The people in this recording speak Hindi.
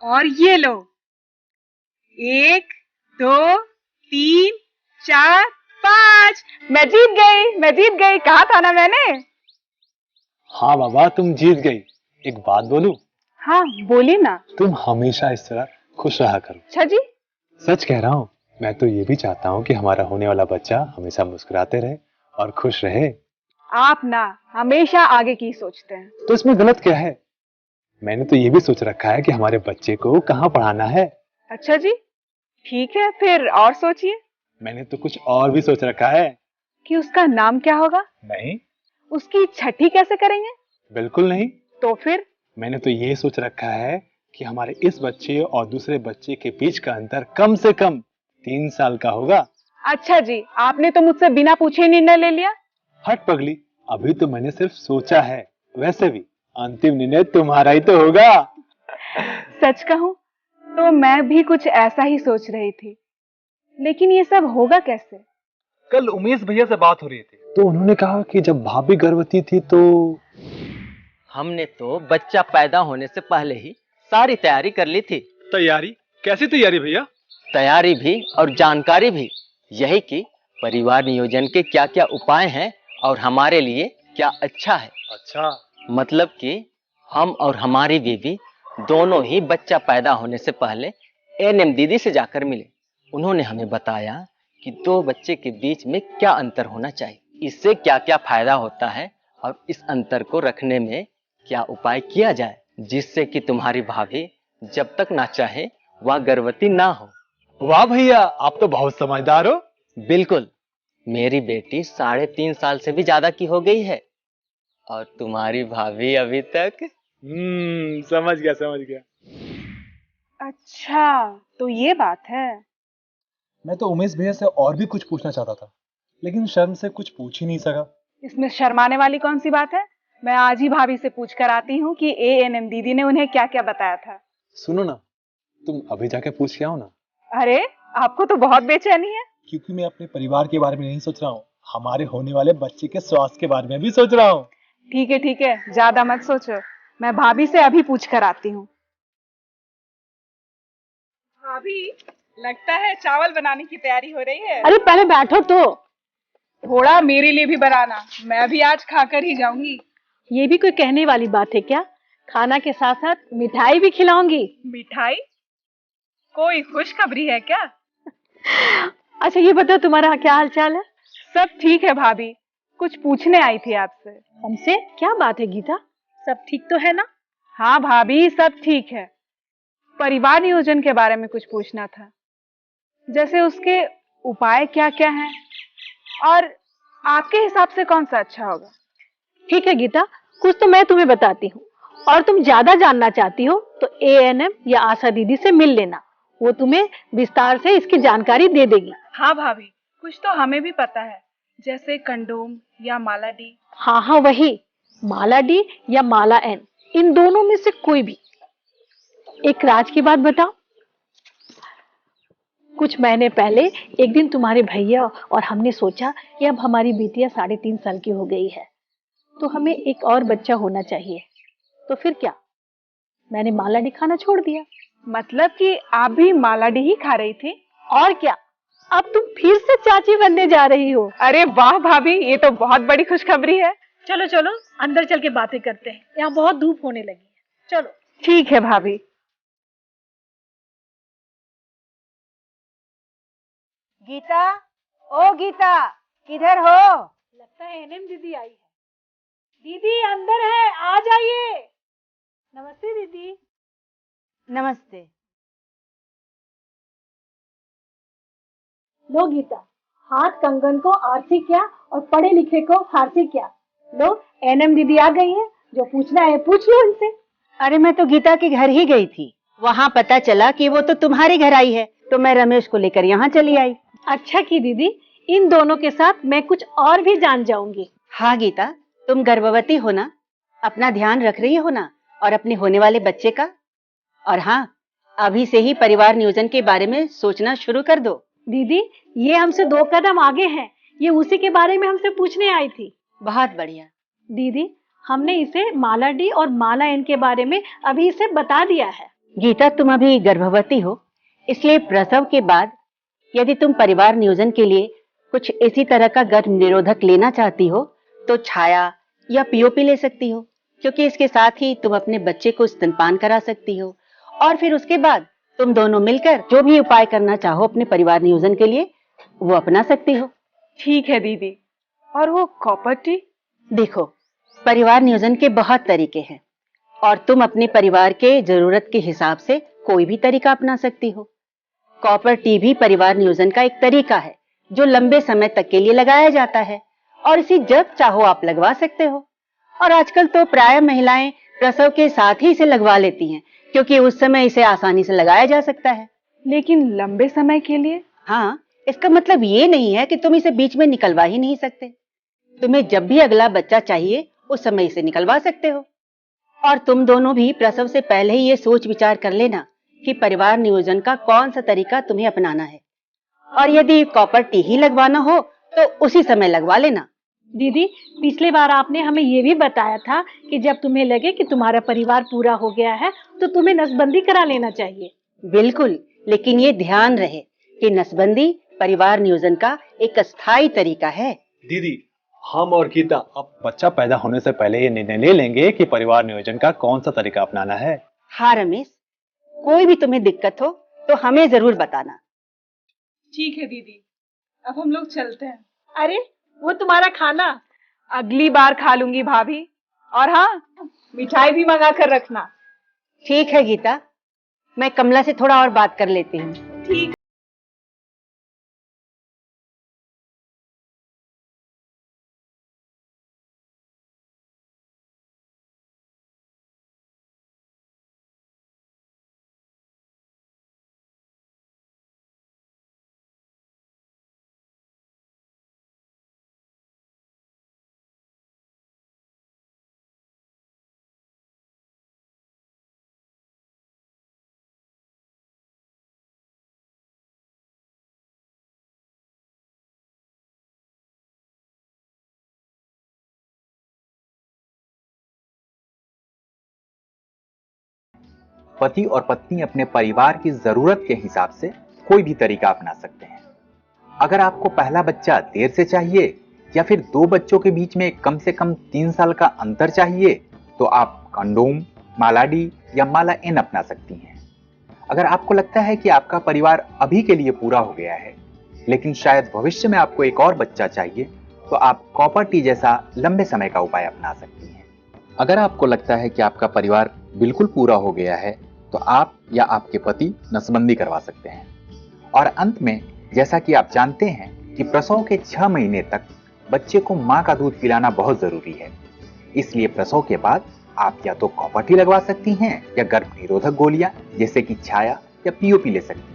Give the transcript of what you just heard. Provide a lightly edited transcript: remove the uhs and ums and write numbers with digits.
और ये लो, 1 2 3 4 5। मैं जीत गई, कहा था ना मैंने। हाँ बाबा, तुम जीत गई। एक बात बोलूं? हाँ बोली ना। तुम हमेशा इस तरह खुश रहा करो। अच्छा जी। सच कह रहा हूँ। मैं तो ये भी चाहता हूँ कि हमारा होने वाला बच्चा हमेशा मुस्कुराते रहे और खुश रहे। आप ना हमेशा आगे की सोचते हैं। तो इसमें गलत क्या है? मैंने तो ये भी सोच रखा है कि हमारे बच्चे को कहाँ पढ़ाना है। अच्छा जी, ठीक है, फिर और सोचिए। मैंने तो कुछ और भी सोच रखा है। कि उसका नाम क्या होगा? नहीं, उसकी छठी कैसे करेंगे? बिल्कुल नहीं। तो फिर? मैंने तो ये सोच रखा है कि हमारे इस बच्चे और दूसरे बच्चे के बीच का अंतर कम से कम 3 साल का होगा। अच्छा जी, आपने तो मुझसे बिना पूछे ही निर्णय ले लिया। हट पगली, अभी तो मैंने सिर्फ सोचा है। वैसे भी अंतिम निर्णय तुम्हारा ही तो होगा। सच कहूं तो मैं भी कुछ ऐसा ही सोच रही थी, लेकिन ये सब होगा कैसे? कल उमेश भैया से बात हो रही थी। तो उन्होंने कहा कि जब भाभी गर्भवती थी तो हमने तो बच्चा पैदा होने से पहले ही सारी तैयारी कर ली थी। तैयारी? कैसी तैयारी भैया? तैयारी भी और जानकारी भी यही कि परिवार नियोजन के क्या क्या उपाय हैं और हमारे लिए क्या अच्छा है। अच्छा। मतलब कि हम और हमारी बीवी दोनों ही बच्चा पैदा होने से पहले एएनएम दीदी से जाकर मिले। उन्होंने हमें बताया कि दो बच्चे के बीच में क्या अंतर होना चाहिए, इससे क्या क्या फायदा होता है और इस अंतर को रखने में क्या उपाय किया जाए जिससे कि तुम्हारी भाभी जब तक ना चाहे वह गर्भवती ना हो। वाह भैया, आप तो बहुत समझदार हो। बिल्कुल, मेरी बेटी 3.5 साल से भी ज्यादा की हो गई है और तुम्हारी भाभी अभी तक। समझ गया। अच्छा, तो ये बात है। मैं तो उमेश भैया से और भी कुछ पूछना चाहता था, लेकिन शर्म से कुछ पूछ ही नहीं सका। इसमें शर्माने वाली कौन सी बात है? मैं आज ही भाभी से पूछ कर आती हूँ कि एएनएम दीदी ने उन्हें क्या क्या बताया था। सुनो ना, तुम अभी जाके पूछ के आओ ना। अरे, आपको तो बहुत बेचैनी है। क्योंकि मैं अपने परिवार के बारे में नहीं सोच रहा हूँ, हमारे होने वाले बच्चे के स्वास्थ्य के बारे में भी सोच रहा हूँ। ठीक है, ज्यादा मत सोचो। मैं भाभी से अभी पूछ कर आती हूँ। भाभी, लगता है चावल बनाने की तैयारी हो रही है। अरे पहले बैठो तो। थोड़ा मेरे लिए भी बनाना, मैं भी आज खाकर ही जाऊंगी। ये भी कोई कहने वाली बात है क्या? खाना के साथ साथ मिठाई भी खिलाऊंगी। मिठाई? कोई खुशखबरी है क्या? अच्छा ये बताओ तुम्हारा क्या हाल चाल है? सब ठीक है भाभी, कुछ पूछने आई थी आपसे। हमसे क्या बात है गीता? सब ठीक तो है ना? हाँ भाभी, सब ठीक है। परिवार नियोजन के बारे में कुछ पूछना था, जैसे उसके उपाय क्या क्या हैं और आपके हिसाब से कौन सा अच्छा होगा। ठीक है गीता, कुछ तो मैं तुम्हें बताती हूँ और तुम ज्यादा जानना चाहती हो तो एएनएम या आशा दीदी से मिल लेना, वो तुम्हें विस्तार से इसकी जानकारी दे देगी। हाँ भाभी, कुछ तो हमें भी पता है, जैसे कंडोम या माला डी। हाँ वही, माला डी या माला एन, इन दोनों में से कोई भी। एक राज की बात बताओ, कुछ महीने पहले एक दिन तुम्हारे भैया और हमने सोचा कि अब हमारी बिटिया 3.5 साल की हो गई है तो हमें एक और बच्चा होना चाहिए। तो फिर क्या, मैंने माला डी खाना छोड़ दिया। मतलब कि आप भी माला डी ही खा रही थी? और क्या, अब तुम फिर से चाची बनने जा रही हो। अरे वाह भाभी, ये तो बहुत बड़ी खुशखबरी है। चलो चलो अंदर चल के बातें करते हैं, यहाँ बहुत धूप होने लगी है। चलो। ठीक है भाभी। गीता, ओ गीता, किधर हो? लगता है एनएम दीदी आई है। दीदी अंदर है, आ जाइए। नमस्ते दीदी। नमस्ते। लो गीता, हाथ कंगन को आरती क्या और पढ़े लिखे को फारसी क्या। लो, एनएम दीदी आ गई है, जो पूछना है पूछ लो इनसे। अरे मैं तो गीता के घर ही गई थी, वहाँ पता चला कि वो तो तुम्हारे घर आई है, तो मैं रमेश को लेकर यहाँ चली आई। अच्छा की दीदी, इन दोनों के साथ मैं कुछ और भी जान जाऊंगी। हाँ गीता, तुम गर्भवती हो ना, अपना ध्यान रख रही हो ना, और अपने होने वाले बच्चे का। और हाँ, अभी से ही परिवार नियोजन के बारे में सोचना शुरू कर दो। दीदी, ये हमसे 2 कदम आगे हैं, ये उसी के बारे में हमसे पूछने आई थी। बहुत बढ़िया। दीदी, हमने इसे माला डी और माला एन के बारे में अभी इसे बता दिया है। गीता, तुम अभी गर्भवती हो, इसलिए प्रसव के बाद यदि तुम परिवार नियोजन के लिए कुछ इसी तरह का गर्भ निरोधक लेना चाहती हो तो छाया या पीओपी ले सकती हो, क्योंकि इसके साथ ही तुम अपने बच्चे को स्तनपान करा सकती हो और फिर उसके बाद तुम दोनों मिलकर जो भी उपाय करना चाहो अपने परिवार नियोजन के लिए वो अपना सकती हो। ठीक है दीदी। और वो कॉपर टी? देखो, परिवार नियोजन के बहुत तरीके हैं और तुम अपने परिवार के जरूरत के हिसाब से कोई भी तरीका अपना सकती हो। कॉपर टी भी परिवार नियोजन का एक तरीका है जो लंबे समय तक के लिए लगाया जाता है और इसे जब चाहो आप लगवा सकते हो। और आजकल तो प्राय महिलाएं प्रसव के साथ ही इसे लगवा लेती हैं, क्योंकि उस समय इसे आसानी से लगाया जा सकता है। लेकिन लंबे समय के लिए? हाँ, इसका मतलब ये नहीं है कि तुम इसे बीच में निकलवा ही नहीं सकते। तुम्हें जब भी अगला बच्चा चाहिए उस समय इसे निकलवा सकते हो। और तुम दोनों भी प्रसव से पहले ही ये सोच विचार कर लेना कि परिवार नियोजन का कौन सा तरीका तुम्हें अपनाना है, और यदि कॉपर टी ही लगवाना हो तो उसी समय लगवा लेना। दीदी, पिछले बार आपने हमें ये भी बताया था कि जब तुम्हें लगे कि तुम्हारा परिवार पूरा हो गया है तो तुम्हें नसबंदी करा लेना चाहिए। बिल्कुल, लेकिन ये ध्यान रहे कि नसबंदी परिवार नियोजन का एक अस्थायी तरीका है। दीदी, हम और गीता अब बच्चा पैदा होने से पहले ये निर्णय ले लेंगे कि परिवार नियोजन का कौन सा तरीका अपनाना है। हाँ रमेश, कोई भी तुम्हें दिक्कत हो तो हमें जरूर बताना। ठीक है दीदी, अब हम लोग चलते हैं। अरे वो तुम्हारा खाना अगली बार खा लूंगी भाभी। और हाँ, मिठाई भी मंगा कर रखना। ठीक है गीता, मैं कमला से थोड़ा और बात कर लेती हूँ। ठीक। पति और पत्नी अपने परिवार की जरूरत के हिसाब से कोई भी तरीका अपना सकते हैं। अगर आपको पहला बच्चा देर से चाहिए या फिर दो बच्चों के बीच में कम से कम 3 साल का अंतर चाहिए तो आप कंडोम, माला डी या माला एन अपना सकती हैं। अगर आपको लगता है कि आपका परिवार अभी के लिए पूरा हो गया है लेकिन शायद भविष्य में आपको एक और बच्चा चाहिए तो आप कॉपर टी जैसा लंबे समय का उपाय अपना सकती हैं। अगर आपको लगता है कि आपका परिवार बिल्कुल पूरा हो गया है तो आप या आपके पति नसबंदी करवा सकते हैं। और अंत में, जैसा कि आप जानते हैं कि प्रसव के 6 महीने तक बच्चे को मां का दूध पिलाना बहुत जरूरी है, इसलिए प्रसव के बाद आप या तो कॉपर टी लगवा सकती हैं या गर्भ निरोधक गोलियां जैसे कि छाया या पीओपी ले सकती हैं।